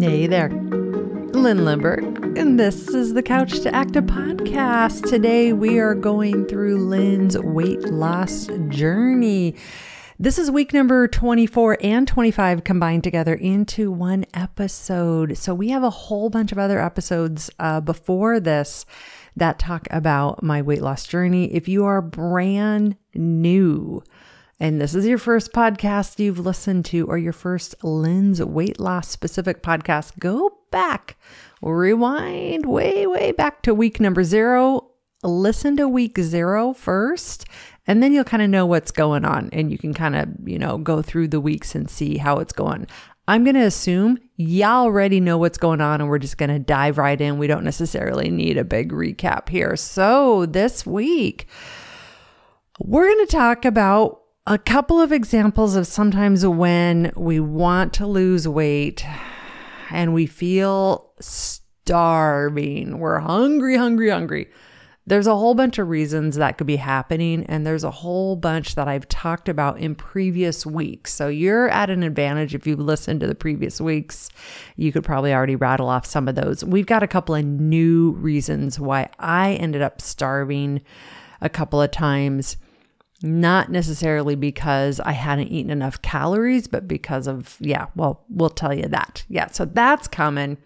Hey there, Lyn Lindbergh, and this is the Couch to Active podcast. Today we are going through Lyn's weight loss journey. This is week number 24 and 25 combined together into one episode. So we have a whole bunch of other episodes before this that talk about my weight loss journey. If you are brand new and this is your first podcast you've listened to, or your first Lyn's weight loss specific podcast, go back, rewind way back to week number 0. Listen to week 0 first, and then you'll kind of know what's going on, and you can kind of, go through the weeks and see how it's going. I'm going to assume y'all already know what's going on, and we're just going to dive right in. We don't necessarily need a big recap here. So this week, we're going to talk about a couple of examples of sometimes when we want to lose weight and we feel starving. We're hungry. There's a whole bunch of reasons that could be happening, and there's a whole bunch that I've talked about in previous weeks. So you're at an advantage if you've listened to the previous weeks. You could probably already rattle off some of those. We've got a couple of new reasons why I ended up starving a couple of times. Not necessarily because I hadn't eaten enough calories, but because of, we'll tell you that. So that's coming.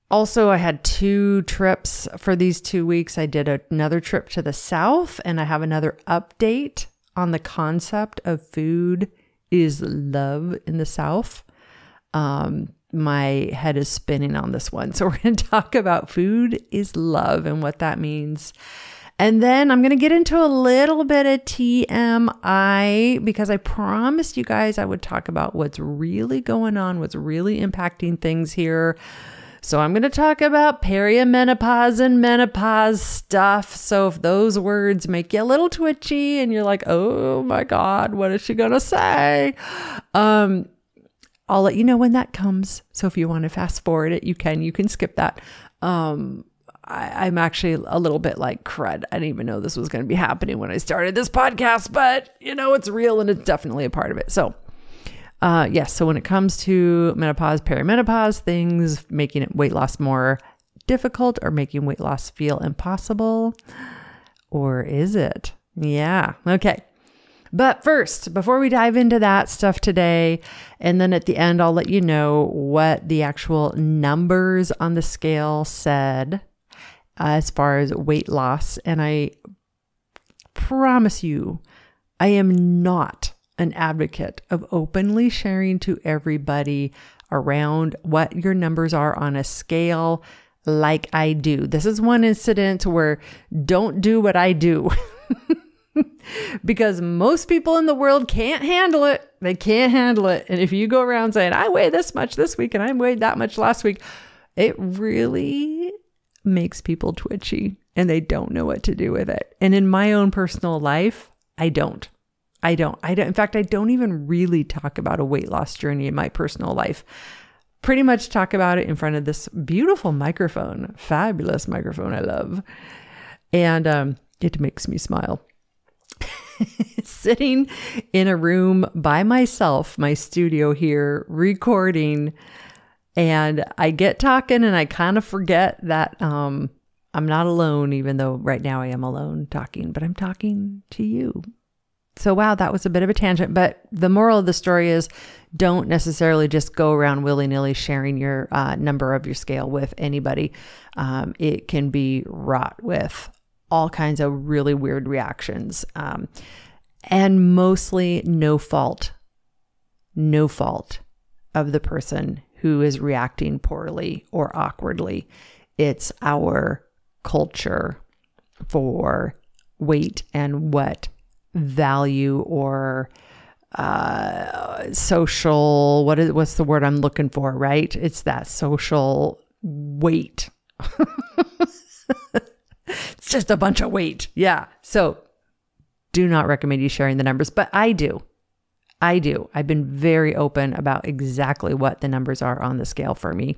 Also, I had 2 trips for these 2 weeks. I did another trip to the South, and I have another update on the concept of food is love in the South. My head is spinning on this one. So we're going to talk about food is love and what that means. And then I'm going to get into a little bit of TMI because I promised you guys I would talk about what's really going on, what's really impacting things here. So I'm going to talk about perimenopause and menopause stuff. So if those words make you a little twitchy and you're like, oh my God, what is she going to say? I'll let you know when that comes. So if you want to fast forward it, you can skip that. I'm actually a little bit like crud. I didn't even know this was going to be happening when I started this podcast, but it's real and it's definitely a part of it. So, so when it comes to menopause, perimenopause, things making it weight loss more difficult or making weight loss feel impossible, or is it? Yeah. Okay. But first, before we dive into that stuff today, and then at the end, I'll let you know what the actual numbers on the scale said as far as weight loss. And I promise you, I am not an advocate of openly sharing to everybody around what your numbers are on a scale like I do. This is one incident where don't do what I do because most people in the world can't handle it. They can't handle it. And if you go around saying, I weigh this much this week and I weighed that much last week, it really makes people twitchy and they don't know what to do with it. And in my own personal life, I don't. In fact, I don't even really talk about a weight loss journey in my personal life. Pretty much talk about it in front of this beautiful microphone, fabulous microphone I love. And it makes me smile. Sitting in a room by myself, my studio here, recording, and I get talking and I kind of forget that I'm not alone, even though right now I am alone talking, but I'm talking to you. So, wow, that was a bit of a tangent, but the moral of the story is don't necessarily just go around willy-nilly sharing your number of your scale with anybody. It can be wrought with all kinds of really weird reactions, and mostly no fault of the person who is reacting poorly or awkwardly. It's our culture for weight and what value or social, what's the word I'm looking for, right? It's that social weight. It's just a bunch of weight. Yeah. So do not recommend you sharing the numbers, but I do. I've been very open about exactly what the numbers are on the scale for me,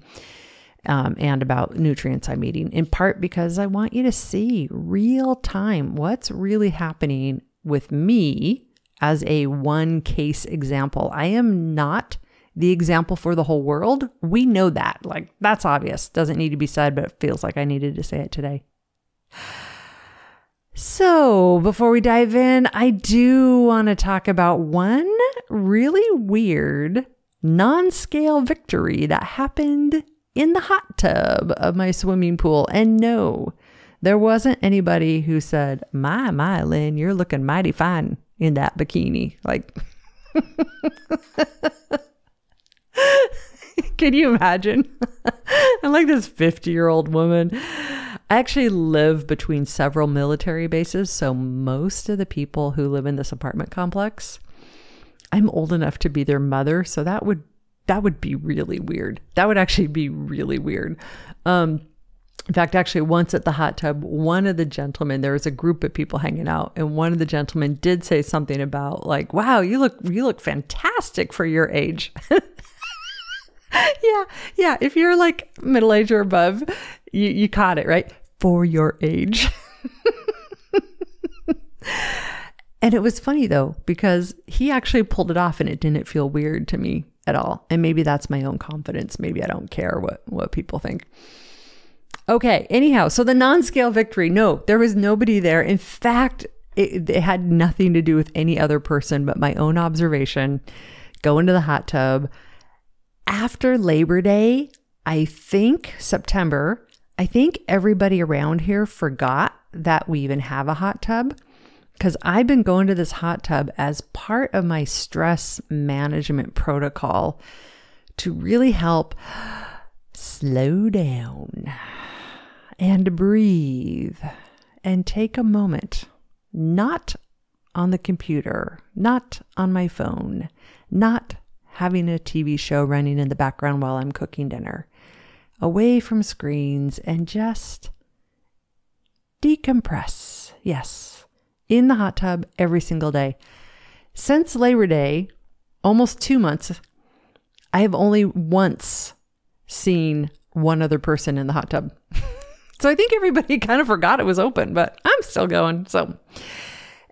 and about nutrients I'm eating, in part because I want you to see real time what's really happening with me as a one case example. I am not the example for the whole world. We know that. Like, that's obvious. Doesn't need to be said, but it feels like I needed to say it today. So before we dive in, I do want to talk about one really weird non-scale victory that happened in the hot tub of my swimming pool. And no, there wasn't anybody who said, my, Lynn, you're looking mighty fine in that bikini. Like, can you imagine? I'm like this 50-year-old woman. I actually live between several military bases. So most of the people who live in this apartment complex, I'm old enough to be their mother. So that would be really weird. That would actually be really weird. In fact, actually once at the hot tub, one of the gentlemen, there was a group of people hanging out, and one of the gentlemen did say something about like, wow, you look fantastic for your age. Yeah. If you're like middle age or above, you caught it, right? For your age. And it was funny though, because he actually pulled it off and it didn't feel weird to me at all. And maybe that's my own confidence. Maybe I don't care what people think. Okay. Anyhow, so the non-scale victory, no, there was nobody there. In fact, it had nothing to do with any other person but my own observation. Go into the hot tub. After Labor Day, I think September, I think everybody around here forgot that we even have a hot tub, because I've been going to this hot tub as part of my stress management protocol to really help slow down and breathe and take a moment, not on the computer, not on my phone, not having a TV show running in the background while I'm cooking dinner, away from screens, and just decompress. Yes, in the hot tub every single day. Since Labor Day, almost 2 months, I have only once seen one other person in the hot tub. So I think everybody kind of forgot it was open, but I'm still going. So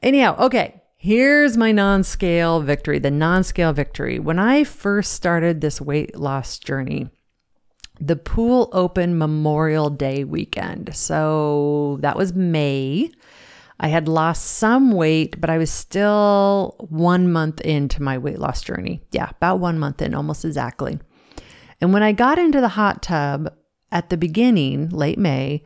anyhow, okay. Here's my non-scale victory, the non-scale victory. When I first started this weight loss journey, the pool opened Memorial Day weekend. So that was May. I had lost some weight, but I was still 1 month into my weight loss journey. Yeah, about 1 month in, almost exactly. And when I got into the hot tub at the beginning, late May,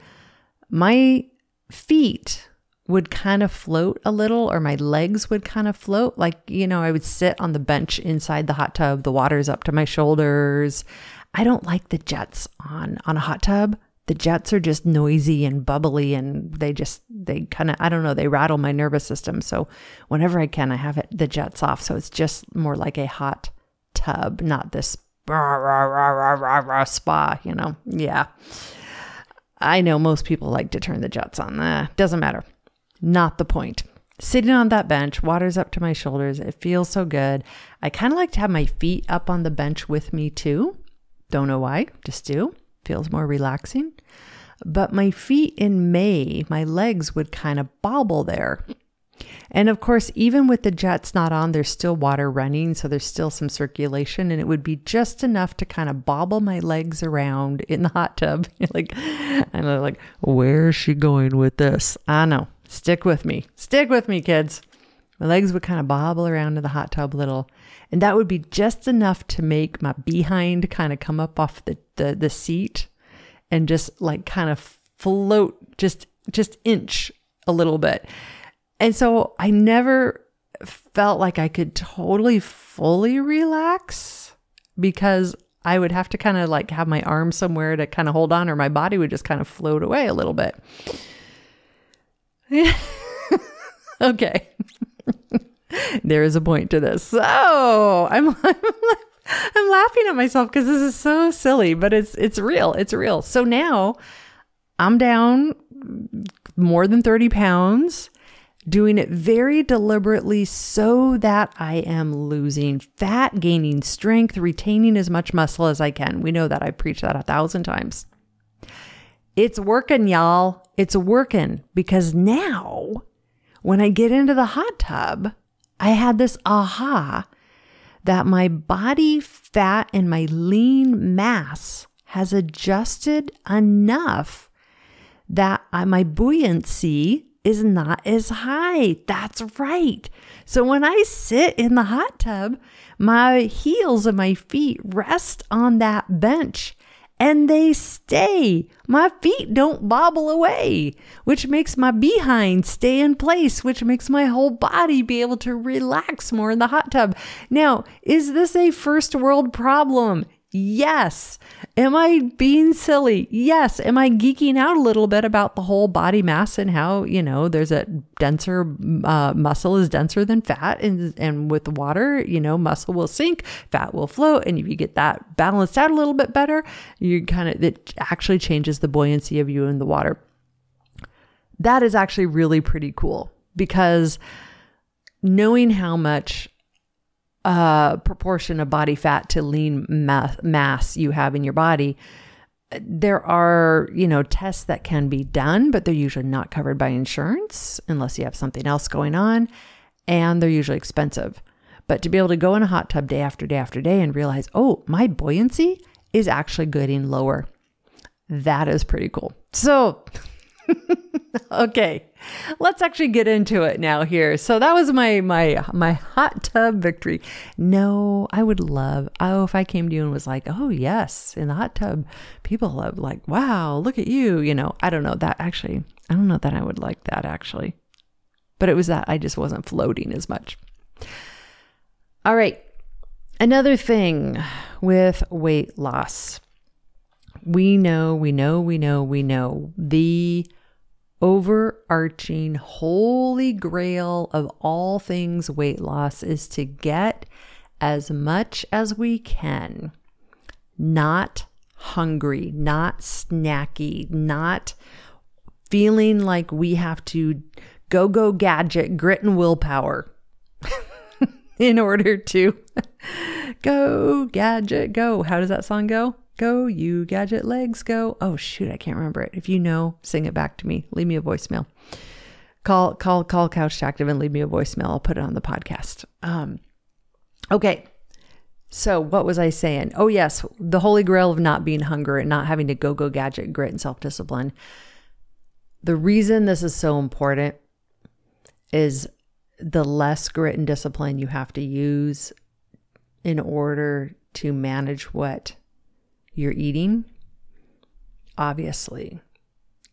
my feet would kind of float a little, or my legs would kind of float. Like, I would sit on the bench inside the hot tub. The water's up to my shoulders. I don't like the jets on a hot tub. The jets are just noisy and bubbly, and they kind of, I don't know, they rattle my nervous system. So whenever I can, I have the jets off. So it's just more like a hot tub, not this spa, Yeah. I know most people like to turn the jets on. Doesn't matter. Not the point. Sitting on that bench, water's up to my shoulders. It feels so good. I kind of like to have my feet up on the bench with me too. Don't know why, just do. Feels more relaxing. But my feet in May, my legs would kind of bobble there. And of course, even with the jets not on, there's still water running. So there's still some circulation, and it would be just enough to kind of bobble my legs around in the hot tub. And I'm like, where is she going with this? I know. Stick with me, kids. My legs would kind of bobble around in the hot tub a little, and that would be just enough to make my behind kind of come up off the seat and just like kind of float, just inch a little bit. And so I never felt like I could totally fully relax, because I would have to kind of like have my arm somewhere to kind of hold on, or my body would just kind of float away a little bit. Okay. There is a point to this. So I'm laughing at myself because this is so silly, but it's real. It's real. So now I'm down more than 30 pounds, doing it very deliberately so that I am losing fat, gaining strength, retaining as much muscle as I can. We know that. I've preached that 1,000 times. It's working, y'all. It's working, because now when I get into the hot tub, I had this aha that my body fat and my lean mass has adjusted enough that my buoyancy is not as high. That's right. So when I sit in the hot tub, my heels of my feet rest on that bench and they stay. My feet don't bobble away, which makes my behind stay in place, which makes my whole body be able to relax more in the hot tub. Now, is this a first world problem? Yes. Am I being silly? Yes. Am I geeking out a little bit about the whole body mass and how, there's a denser, muscle is denser than fat, and with water, muscle will sink, fat will float. And if you get that balanced out a little bit better, it actually changes the buoyancy of you in the water. That is actually really pretty cool, because knowing how much proportion of body fat to lean mass you have in your body, there are, tests that can be done, but they're usually not covered by insurance unless you have something else going on, and they're usually expensive. But to be able to go in a hot tub day after day after day and realize, oh, my buoyancy is actually getting lower. That is pretty cool. So, okay, let's actually get into it now here. So that was my hot tub victory. No, I would love, if I came to you and was like, oh yes, in the hot tub, people love, like, wow, look at you. I don't know that actually. I don't know that I would like that actually, but it was that I just wasn't floating as much. All right. Another thing with weight loss. We know the overarching holy grail of all things weight loss is to get as much as we can, not hungry, not snacky, not feeling like we have to go gadget, grit and willpower in order to go gadget, go. How does that song go? Go, you gadget legs, go. Oh, shoot, I can't remember it. If you know, sing it back to me. Leave me a voicemail. Call Couch to Active and leave me a voicemail. I'll put it on the podcast. Okay. So what was I saying? Oh, yes. The holy grail of not being hungry and not having to go gadget, grit, and self-discipline. The reason this is so important is the less grit and discipline you have to use in order to manage what you're eating, obviously,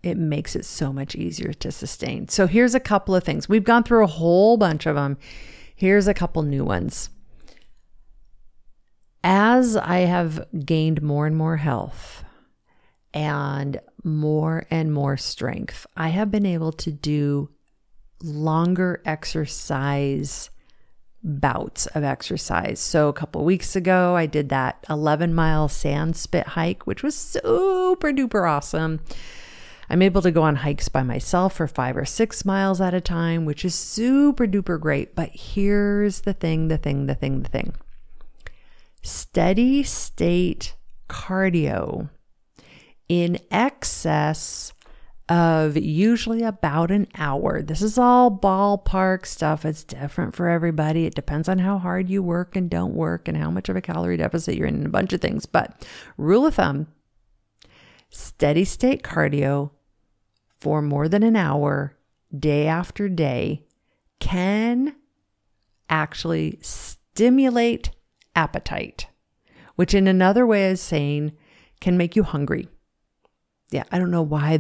it makes it so much easier to sustain. So here's a couple of things. We've gone through a whole bunch of them. Here's a couple new ones. As I have gained more and more health and more strength, I have been able to do longer exercise bouts of exercise. So a couple of weeks ago, I did that 11-mile sand spit hike, which was super duper awesome. I'm able to go on hikes by myself for 5 or 6 miles at a time, which is super duper great. But here's the thing. Steady state cardio in excess of usually about an hour. This is all ballpark stuff. It's different for everybody. It depends on how hard you work and don't work and how much of a calorie deficit you're in and a bunch of things. But rule of thumb, steady state cardio for more than an hour, day after day, can actually stimulate appetite, which in another way is saying can make you hungry. Yeah, I don't know why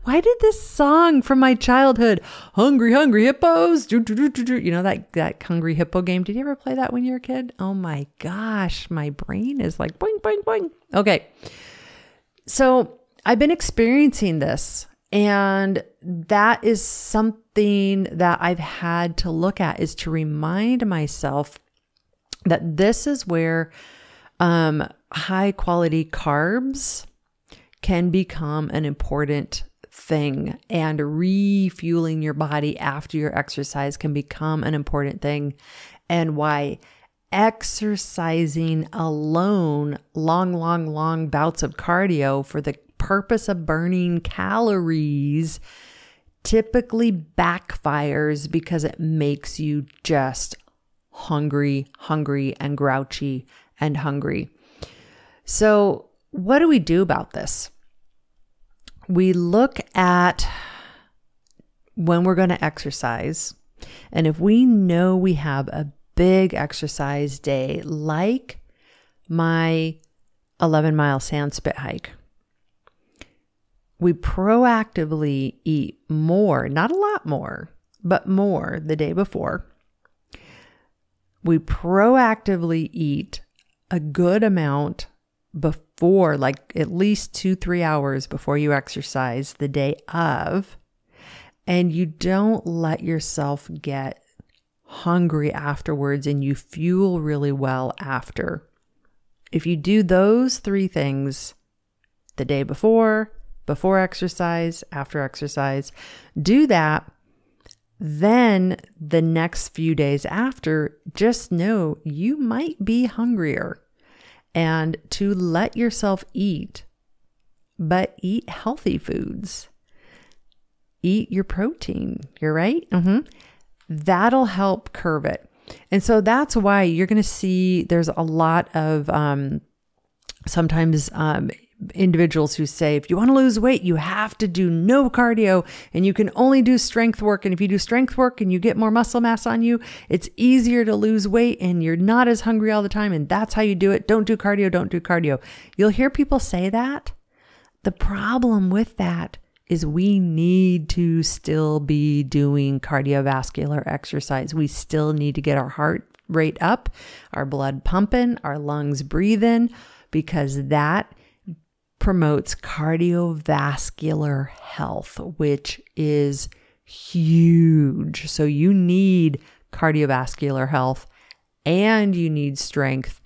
why did this song from my childhood, Hungry Hippos, that Hungry Hippo game, did you ever play that when you were a kid? Oh my gosh, my brain is like boing, boing, boing. Okay, so I've been experiencing this, and that is something that I've had to look at, is to remind myself that this is where high quality carbs can become an important thing, and refueling your body after your exercise can become an important thing, and why exercising alone, long bouts of cardio for the purpose of burning calories typically backfires, because it makes you just hungry, and grouchy and hungry. So what do we do about this? We look at when we're going to exercise. And if we know we have a big exercise day, like my 11-mile sand spit hike, we proactively eat more, not a lot more, but more the day before. We proactively eat a good amount before, like at least 2-3 hours before you exercise the day of, and you don't let yourself get hungry afterwards and you fuel really well after. If you do those 3 things the day before exercise, after exercise, do that, then the next few days after, just know you might be hungrier. And to let yourself eat, but eat healthy foods. Eat your protein. You're right. That'll help curb it. And so that's why you're going to see there's a lot of sometimes individuals who say, if you want to lose weight, you have to do no cardio and you can only do strength work. And if you do strength work and you get more muscle mass on you, it's easier to lose weight and you're not as hungry all the time. And that's how you do it. Don't do cardio. Don't do cardio. You'll hear people say that. The problem with that is we need to still be doing cardiovascular exercise. We still need to get our heart rate up, our blood pumping, our lungs breathing, because that promotes cardiovascular health, which is huge. So you need cardiovascular health and you need strength.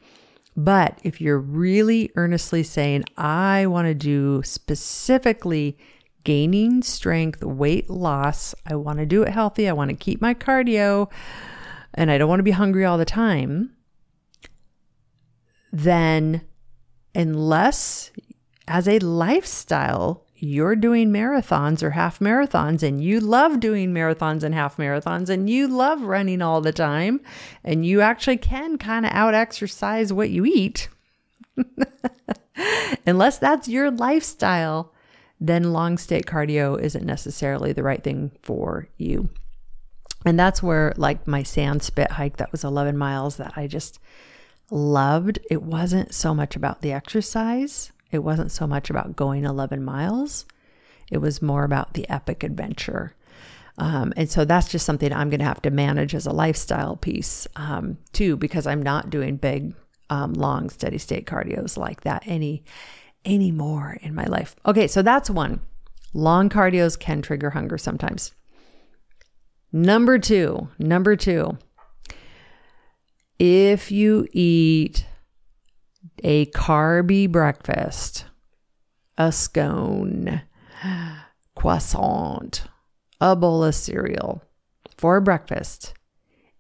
But if you're really earnestly saying, I want to do specifically gaining strength, weight loss, I want to do it healthy, I want to keep my cardio, and I don't want to be hungry all the time, then unless as a lifestyle, you're doing marathons or half marathons and you love doing marathons and half marathons and you love running all the time and you actually can kind of out exercise what you eat, unless that's your lifestyle, then long state cardio isn't necessarily the right thing for you. And that's where, like my sand spit hike, that was 11 miles that I just loved. It wasn't so much about the exercise. It wasn't so much about going 11 miles. It was more about the epic adventure. And so that's just something I'm going to have to manage as a lifestyle piece too, because I'm not doing big, long, steady state cardios like that anymore in my life. Okay, so that's one. Long cardios can trigger hunger sometimes. Number two, if you eat a carby breakfast, a scone, croissant, a bowl of cereal for breakfast,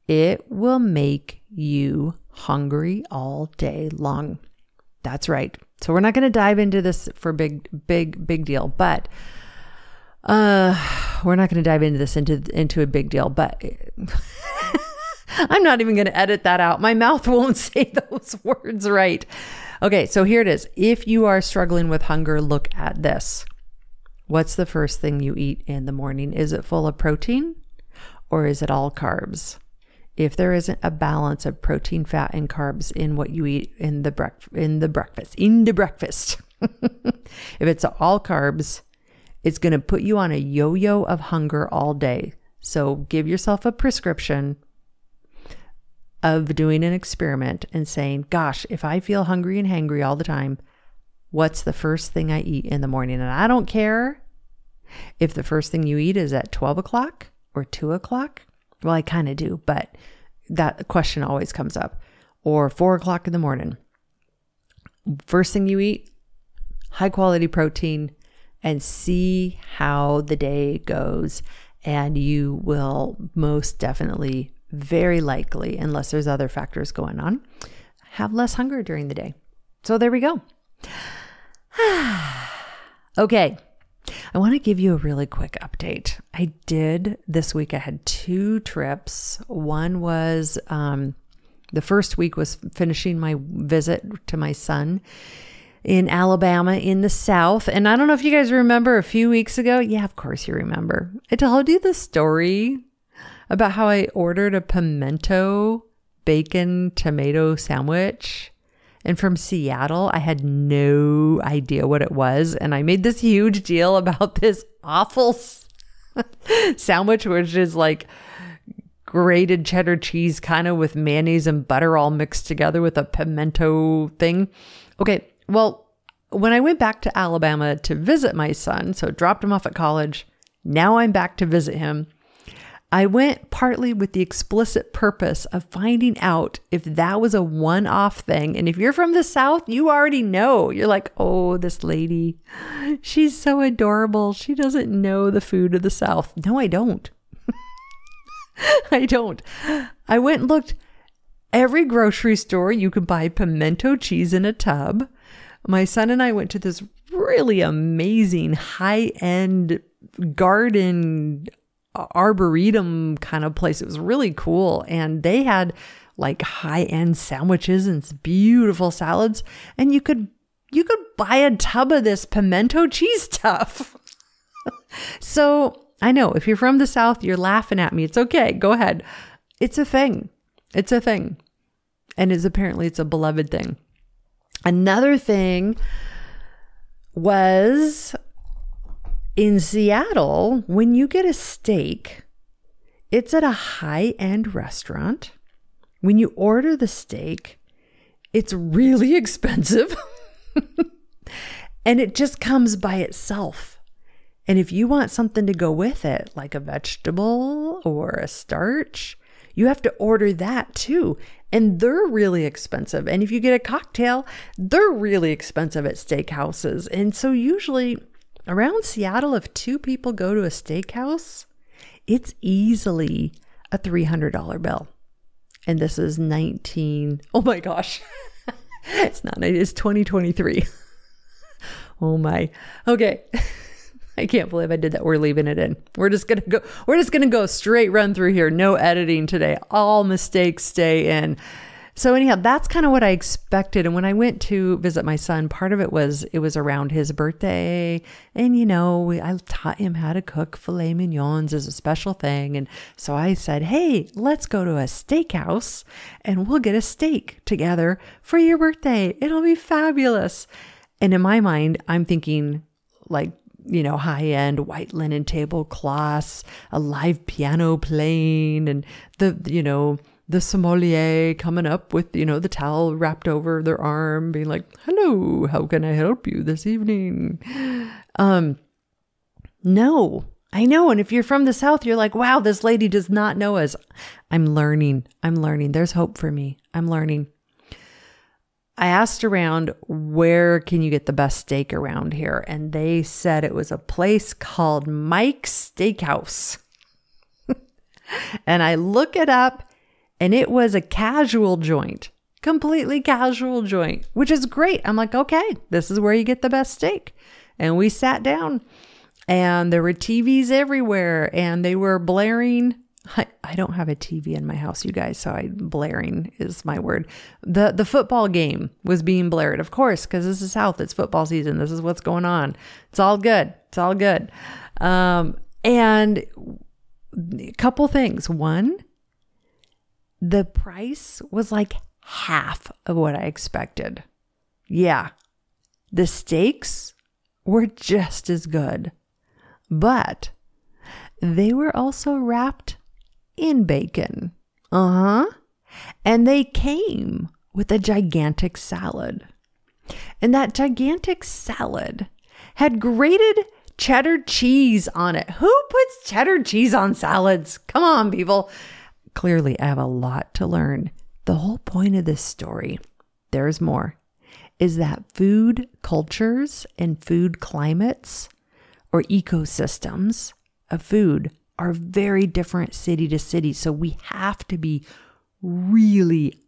it will make you hungry all day long. That's right. So we're not going to dive into this for big deal, but we're not going to dive into this into a big deal, but I'm not even going to edit that out. My mouth won't say those words right. Okay, so here it is. If you are struggling with hunger, look at this. What's the first thing you eat in the morning? Is it full of protein or is it all carbs? If there isn't a balance of protein, fat, and carbs in what you eat in the breakfast, if it's all carbs, it's going to put you on a yo-yo of hunger all day. So give yourself a prescription of doing an experiment and saying, gosh, if I feel hungry and hangry all the time, what's the first thing I eat in the morning? And I don't care if the first thing you eat is at 12 o'clock or 2 o'clock. Well, I kind of do, but that question always comes up. Or 4 o'clock in the morning. First thing you eat, high quality protein, and see how the day goes. And you will most definitely, very likely, unless there's other factors going on, have less hunger during the day. So there we go. Okay. I want to give you a really quick update. This week I had 2 trips. One was The first week was finishing my visit to my son in Alabama in the South. And I don't know if you guys remember a few weeks ago. Yeah, of course you remember. I told you the story about how I ordered a pimento bacon tomato sandwich. And from Seattle, I had no idea what it was. And I made this huge deal about this awful sandwich, which is like grated cheddar cheese kind of with mayonnaise and butter all mixed together with a pimento thing. Okay, well, when I went back to Alabama to visit my son, so dropped him off at college, now I'm back to visit him. I went partly with the explicit purpose of finding out if that was a one-off thing. And if you're from the South, you already know. You're like, oh, this lady, she's so adorable. She doesn't know the food of the South. No, I don't. I don't. I went and looked. Every grocery store, you could buy pimento cheese in a tub. My son and I went to this really amazing high-end garden arboretum kind of place. It was really cool. And they had like high-end sandwiches and beautiful salads. And you could buy a tub of this pimento cheese stuff. So I know if you're from the South, you're laughing at me. It's okay. Go ahead. It's a thing. It's a thing. And apparently it's a beloved thing. Another thing was in Seattle, when you get a steak, it's at a high-end restaurant. When you order the steak, it's really expensive. And it just comes by itself. And if you want something to go with it, like a vegetable or a starch, you have to order that too. And they're really expensive. And if you get a cocktail, they're really expensive at steakhouses. And so usually around Seattle, if two people go to a steakhouse, it's easily a $300 bill. And this is oh my gosh. It's 2023. Oh my. Okay. I can't believe I did that. We're leaving it in. We're just going to go straight run through here. No editing today. All mistakes stay in. So anyhow, that's kind of what I expected. And when I went to visit my son, part of it was around his birthday. And, I taught him how to cook filet mignons as a special thing. And so I said, hey, let's go to a steakhouse and we'll get a steak together for your birthday. It'll be fabulous. And in my mind, I'm thinking like, high-end white linen tablecloths, a live piano playing, and the sommelier coming up with, the towel wrapped over their arm, being like, hello, how can I help you this evening? No, I know. And if you're from the South, you're like, wow, this lady does not know us. I'm learning. There's hope for me. I'm learning. I asked around, where can you get the best steak around here? And they said it was a place called Mike's Steakhouse. And I look it up, and it was a casual joint, completely casual joint, which is great. I'm like, okay, this is where you get the best steak. And we sat down, and there were TVs everywhere, and they were blaring. I don't have a TV in my house, you guys, so blaring is my word. The football game was being blared, of course, because this is South. It's football season. This is what's going on. It's all good. It's all good. And a couple things. One, the price was like half of what I expected. Yeah, the steaks were just as good, but they were also wrapped in bacon. And they came with a gigantic salad. And that gigantic salad had grated cheddar cheese on it. Who puts cheddar cheese on salads? Come on, people. Clearly, I have a lot to learn. The whole point of this story, there's more, is that food cultures and food climates or ecosystems of food are very different city to city. So we have to be really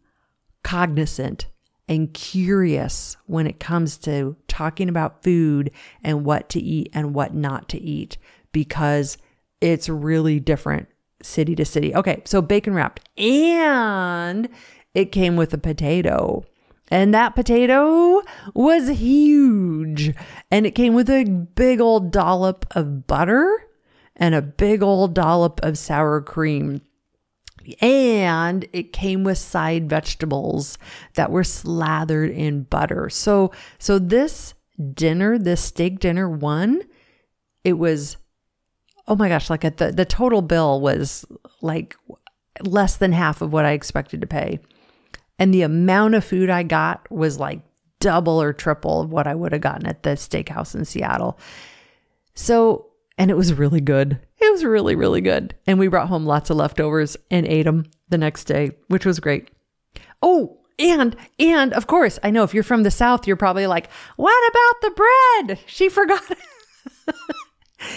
cognizant and curious when it comes to talking about food and what to eat and what not to eat, because it's really different city to city. Okay, so bacon wrapped. And it came with a potato. And that potato was huge. And it came with a big old dollop of butter and a big old dollop of sour cream. And it came with side vegetables that were slathered in butter. So this dinner, this steak dinner it was, oh my gosh, like the total bill was like less than half of what I expected to pay. And the amount of food I got was like double or triple of what I would have gotten at the steakhouse in Seattle. And it was really good. It was really, really good. And we brought home lots of leftovers and ate them the next day, which was great. Oh, and of course, I know if you're from the South, you're probably like, what about the bread? She forgot.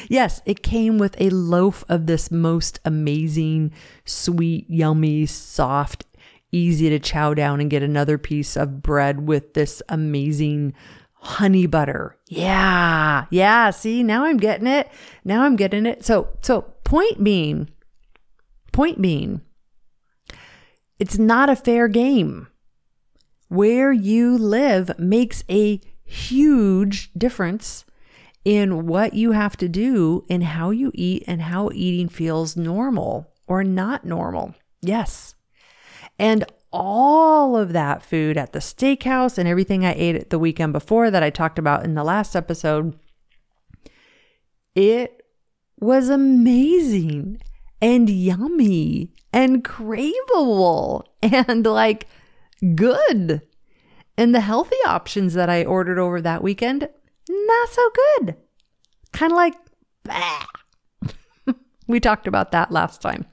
Yes, it came with a loaf of this most amazing, sweet, yummy, soft, easy to chow down and get another piece of bread with this amazing honey butter. Yeah. See, now I'm getting it. So point being, it's not a fair game. Where you live makes a huge difference in what you have to do and how you eat and how eating feels normal or not normal. Yes. And all of that food at the steakhouse and everything I ate at the weekend before that I talked about in the last episode, it was amazing and yummy and craveable and like good. And the healthy options that I ordered over that weekend, not so good. Kind of like, bah. We talked about that last time.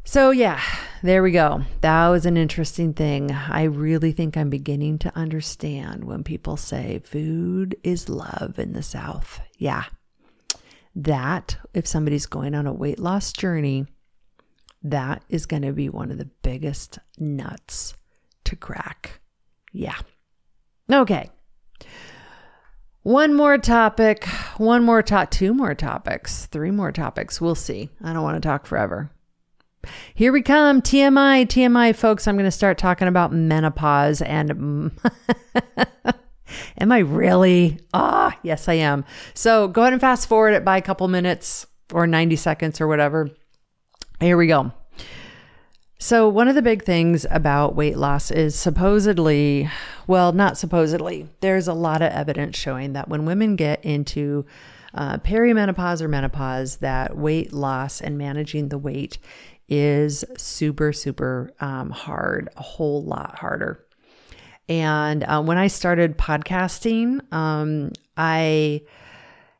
So yeah, there we go. That was an interesting thing. I really think I'm beginning to understand when people say food is love in the South. Yeah. That, if somebody's going on a weight loss journey, that is going to be one of the biggest nuts to crack. Yeah. Okay. Two more topics, 3 more topics. We'll see. I don't want to talk forever. Here we come. TMI, folks. I'm going to start talking about menopause and am I really? Yes, I am. So go ahead and fast forward it by a couple minutes or 90 seconds or whatever. Here we go. So one of the big things about weight loss is supposedly, well, not supposedly, there's a lot of evidence showing that when women get into perimenopause or menopause, that weight loss and managing the weight is super, super hard, a whole lot harder. And when I started podcasting, I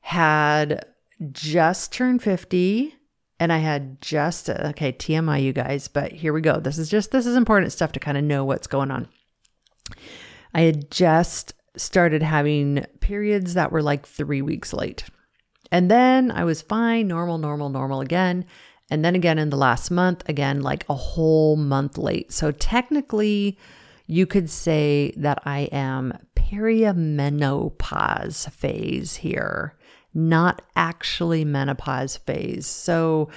had just turned 50. And I had just, okay, TMI, you guys, but here we go. This is important stuff to kind of know what's going on. I had just started having periods that were like 3 weeks late. And then I was fine, normal again. And then again in the last month, again, like a whole month late. So technically you could say that I am perimenopause phase here. Not actually menopause phase. So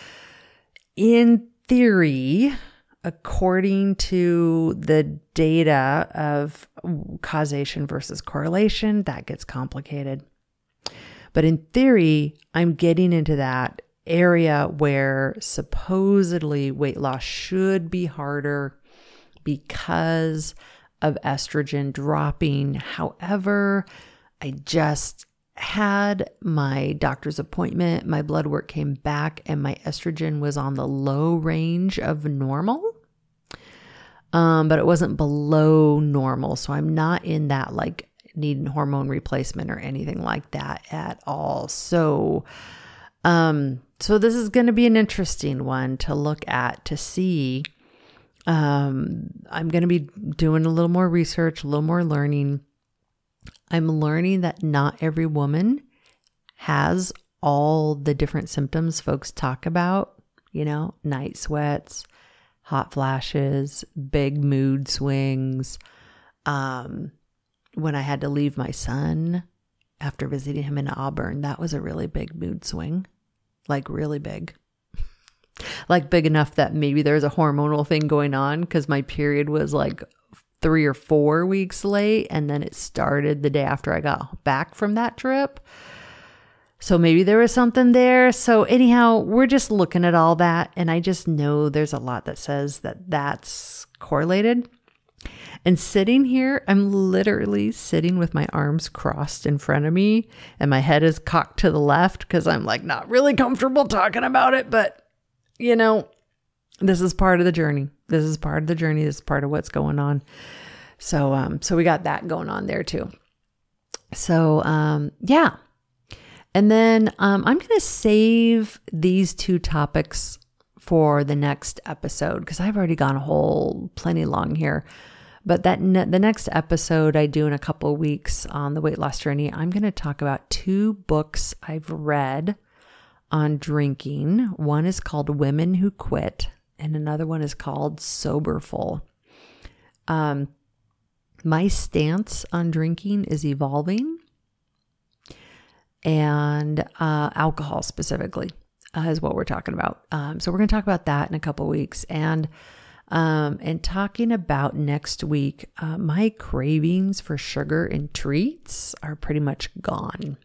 in theory, according to the data of causation versus correlation, that gets complicated. But in theory, I'm getting into that area where supposedly weight loss should be harder because of estrogen dropping. However, I just had my doctor's appointment, my blood work came back, and my estrogen was on the low range of normal. But it wasn't below normal. So I'm not in that like needing hormone replacement or anything like that at all. So this is going to be an interesting one to look at to see. I'm going to be doing a little more research, a little more learning. I'm learning that not every woman has all the different symptoms folks talk about, night sweats, hot flashes, big mood swings. When I had to leave my son after visiting him in Auburn, that was a really big mood swing, like really big. Like big enough that maybe there's a hormonal thing going on because my period was like 3 or 4 weeks late. And then it started the day after I got back from that trip. So maybe there was something there. So anyhow, we're just looking at all that. And I just know there's a lot that says that that's correlated. And sitting here, I'm literally sitting with my arms crossed in front of me and my head is cocked to the left because I'm like not really comfortable talking about it. But, you know, this is part of the journey. This is part of the journey. This is part of what's going on. So we got that going on there too. So, yeah. And then I'm going to save these 2 topics for the next episode because I've already gone plenty long here. But the next episode I do in a couple of weeks on the weight loss journey, I'm going to talk about 2 books I've read on drinking. One is called Women Who Quit, and another one is called Soberful. My stance on drinking is evolving, and alcohol specifically is what we're talking about. So we're going to talk about that in a couple of weeks, and talking about next week, my cravings for sugar and treats are pretty much gone.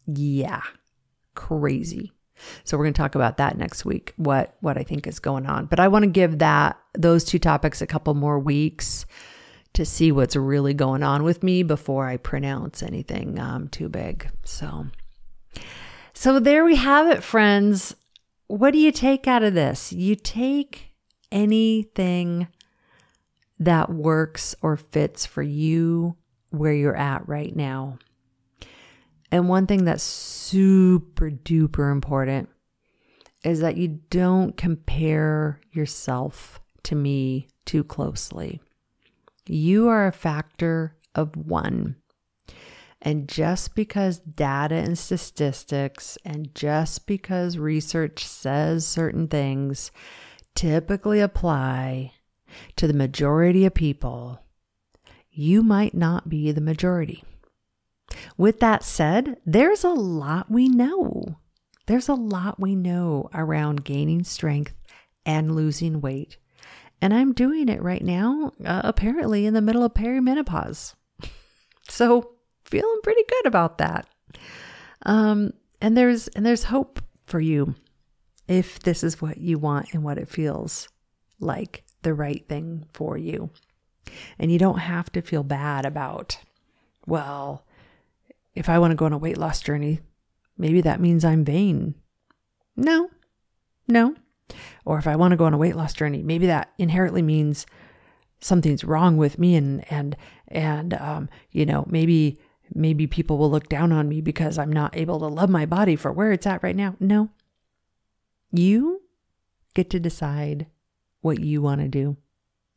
Yeah, crazy. So we're going to talk about that next week, what I think is going on. But I want to give those 2 topics a couple more weeks to see what's really going on with me before I pronounce anything too big. So there we have it, friends. What do you take out of this? You take anything that works or fits for you where you're at right now. And one thing that's super duper important is that you don't compare yourself to me too closely. You are a factor of 1. And just because data and statistics and just because research says certain things typically apply to the majority of people, you might not be the majority. With that said, there's a lot we know. There's a lot we know around gaining strength and losing weight. And I'm doing it right now, apparently in the middle of perimenopause. So feeling pretty good about that. And there's hope for you if this is what you want and what it feels like the right thing for you. And you don't have to feel bad about, well, if I want to go on a weight loss journey, maybe that means I'm vain. No. Or if I want to go on a weight loss journey, maybe that inherently means something's wrong with me and you know, maybe people will look down on me because I'm not able to love my body for where it's at right now. No. You get to decide what you want to do.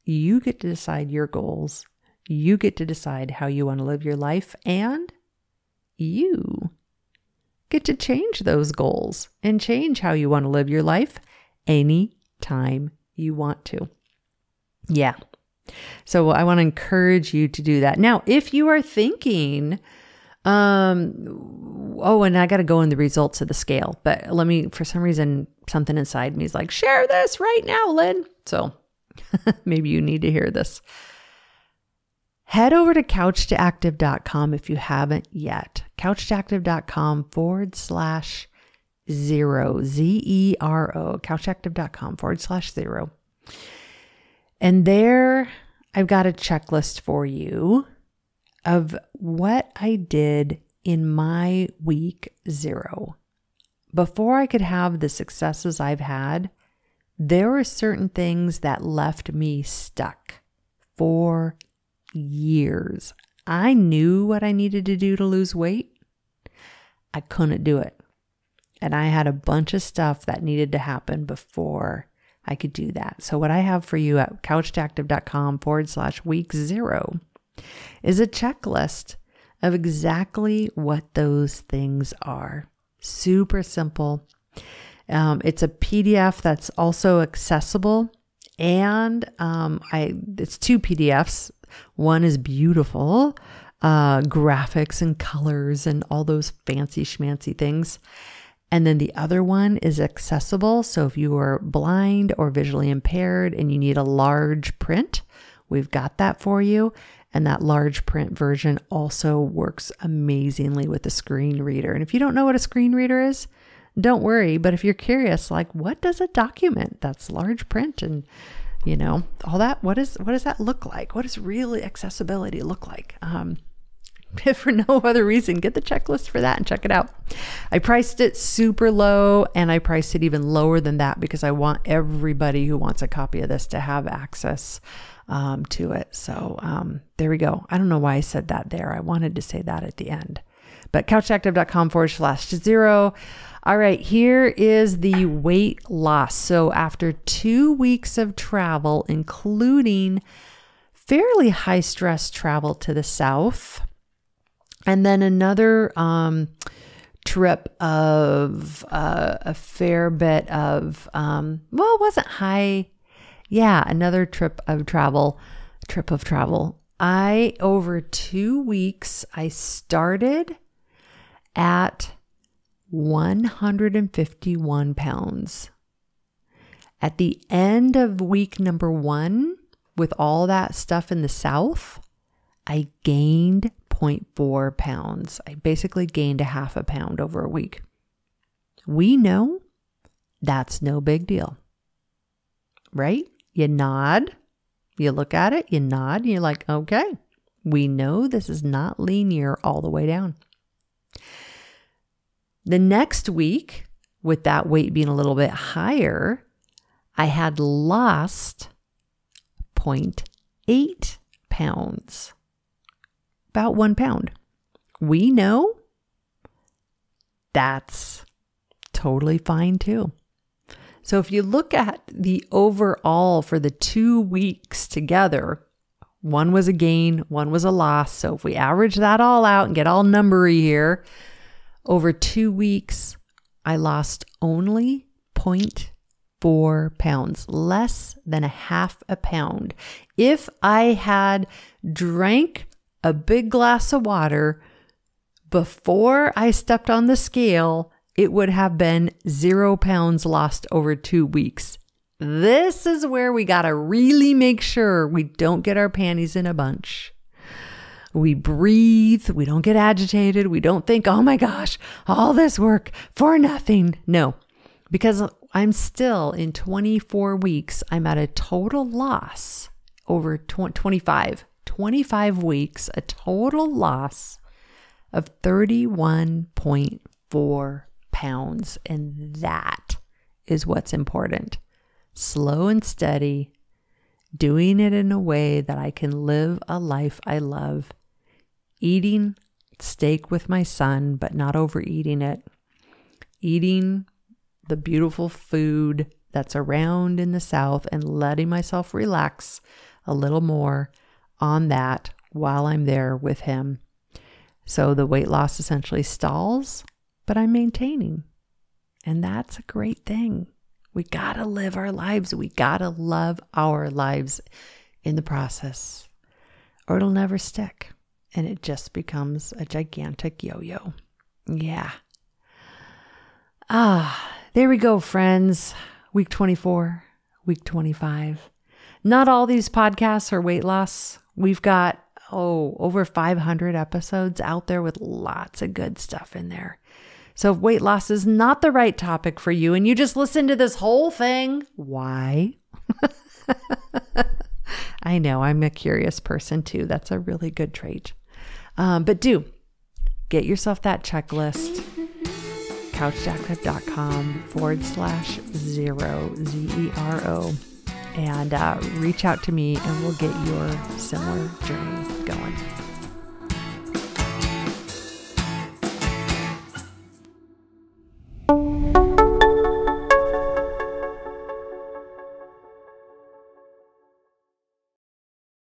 You get to decide your goals. You get to decide how you want to live your life, and you get to change those goals and change how you want to live your life anytime you want to. Yeah. So I want to encourage you to do that. Now, if you are thinking, oh, and I got to go in the results of the scale, but for some reason, something inside me is like, share this right now, Lynn. So maybe you need to hear this. Head over to couchtoactive.com if you haven't yet. couchtoactive.com/0, ZERO, couchtoactive.com/0. And there I've got a checklist for you of what I did in my week 0. Before I could have the successes I've had, there were certain things that left me stuck for years. I knew what I needed to do to lose weight. I couldn't do it. And I had a bunch of stuff that needed to happen before I could do that. So what I have for you at couchtoactive.com/week 0 is a checklist of exactly what those things are. Super simple. It's a PDF that's also accessible, and it's 2 PDFs. One is beautiful, graphics and colors and all those fancy schmancy things. And then the other one is accessible. So if you are blind or visually impaired and you need a large print, we've got that for you. And that large print version also works amazingly with the screen reader. And if you don't know what a screen reader is, don't worry. But if you're curious, like, what does a document that's large print and, you know, all that, what does that look like? What does real accessibility look like? If for no other reason, get the checklist for that and check it out. I priced it super low, and I priced it even lower than that because I want everybody who wants a copy of this to have access to it. So there we go. I don't know why I said that there. I wanted to say that at the end. But couchactive.com/0. All right, here is the weight loss. So after 2 weeks of travel, including fairly high stress travel to the south, and then another trip of a fair bit of, well, it wasn't high. Yeah, another trip of travel. Over 2 weeks, I started at 151 pounds. At the end of week number 1, with all that stuff in the south, I gained 0.4 pounds. I basically gained a half a pound over a week. We know that's no big deal, right? You nod, you look at it, you nod, and you're like, okay, we know this is not linear all the way down. The next week, with that weight being a little bit higher, I had lost 0.8 pounds. About 1 pound. We know that's totally fine too. So if you look at the overall for the 2 weeks together, one was a gain, one was a loss. So if we average that all out and get all numbery here, over 2 weeks, I lost only 0.4 pounds, less than a half a pound. If I had drank a big glass of water before I stepped on the scale, it would have been 0 pounds lost over 2 weeks. This is where we got to really make sure we don't get our panties in a bunch. We breathe, we don't get agitated, we don't think, oh my gosh, all this work for nothing. No, because I'm still in 24 weeks, I'm at a total loss over 25 weeks, a total loss of 31.4 pounds. And that is what's important. Slow and steady, doing it in a way that I can live a life I love. Eating steak with my son, but not overeating it. Eating the beautiful food that's around in the South and letting myself relax a little more on that while I'm there with him. So the weight loss essentially stalls, but I'm maintaining. And that's a great thing. We got to live our lives. We got to love our lives in the process, or it'll never stick. And it just becomes a gigantic yo-yo. Yeah. There we go, friends. Week 24, week 25. Not all these podcasts are weight loss. We've got, over 500 episodes out there with lots of good stuff in there. So if weight loss is not the right topic for you and you just listen to this whole thing, why? I know, I'm a curious person too. That's a really good trait. But do get yourself that checklist, couchactive.com/0, ZERO, and reach out to me and we'll get your similar journey going.